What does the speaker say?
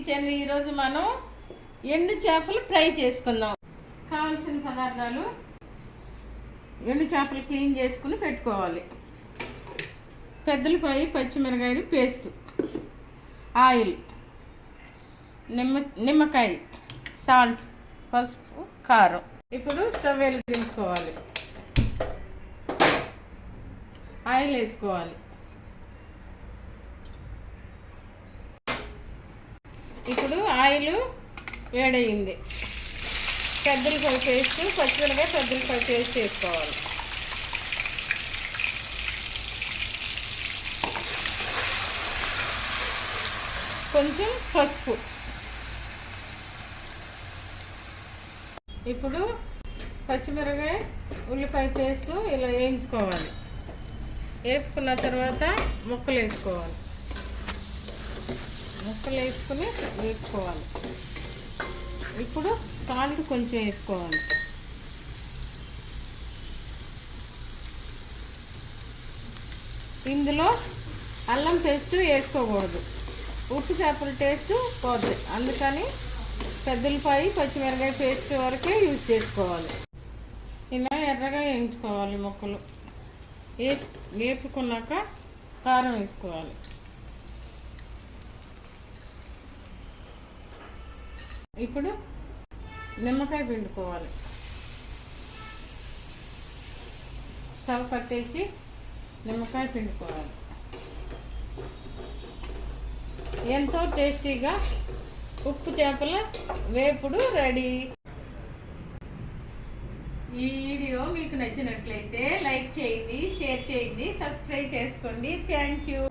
Kitchen. ఈరోజు మనం ఎండు చేపలు ఫ్రై చేసుకుందాం. కావాల్సిన పదార్థాలు: ఎండు చేపలు క్లీన్ చేసుకుని పెట్టుకోవాలి, పెద్దలపై పచ్చిమిరకాయలు పేస్ట్, ఆయిల్, నిమ్మకాయ, సాల్ట్, పసుపు, కారం. ఇప్పుడు స్టవ్ వెలిగించుకోవాలి, ఆయిల్ వేసుకోవాలి. ఇప్పుడు ఆయిల్ వేడయింది. పెద్దలపై పేస్ట్, పచ్చిమిరకాయ పెద్దలపై పేస్ట్ వేసుకోవాలి. కొంచెం పసుపు. ఇప్పుడు పచ్చిమిరకాయ ఉల్లిపాయ పేస్ట్ ఇలా వేయించుకోవాలి. వేసుకున్న తర్వాత ముక్కలు వేసుకోవాలి. ముక్కలు వేసుకుని వేసుకోవాలి. ఇప్పుడు సాల్ట్ కొంచెం వేసుకోవాలి. ఇందులో అల్లం పేస్ట్ వేసుకోకూడదు, ఉప్పు చేపల టేస్ట్ పోద్ది. అందుకని పెద్దలపై పచ్చిమిరకాయ పేస్ట్ వరకే యూజ్ చేసుకోవాలి. ఇలా ఎర్రగా వేయించుకోవాలి. ముక్కలు వేపుకున్నాక కారం వేసుకోవాలి. ఇప్పుడు నిమ్మకాయ పిండుకోవాలి. స్టవ్ కట్టేసి నిమ్మకాయ పిండుకోవాలి. ఎంతో టేస్టీగా ఉప్పు చేపల వేపుడు రెడీ. ఈ వీడియో మీకు నచ్చినట్లయితే లైక్ చేయండి, షేర్ చేయండి, సబ్స్క్రైబ్ చేసుకోండి. Thank you.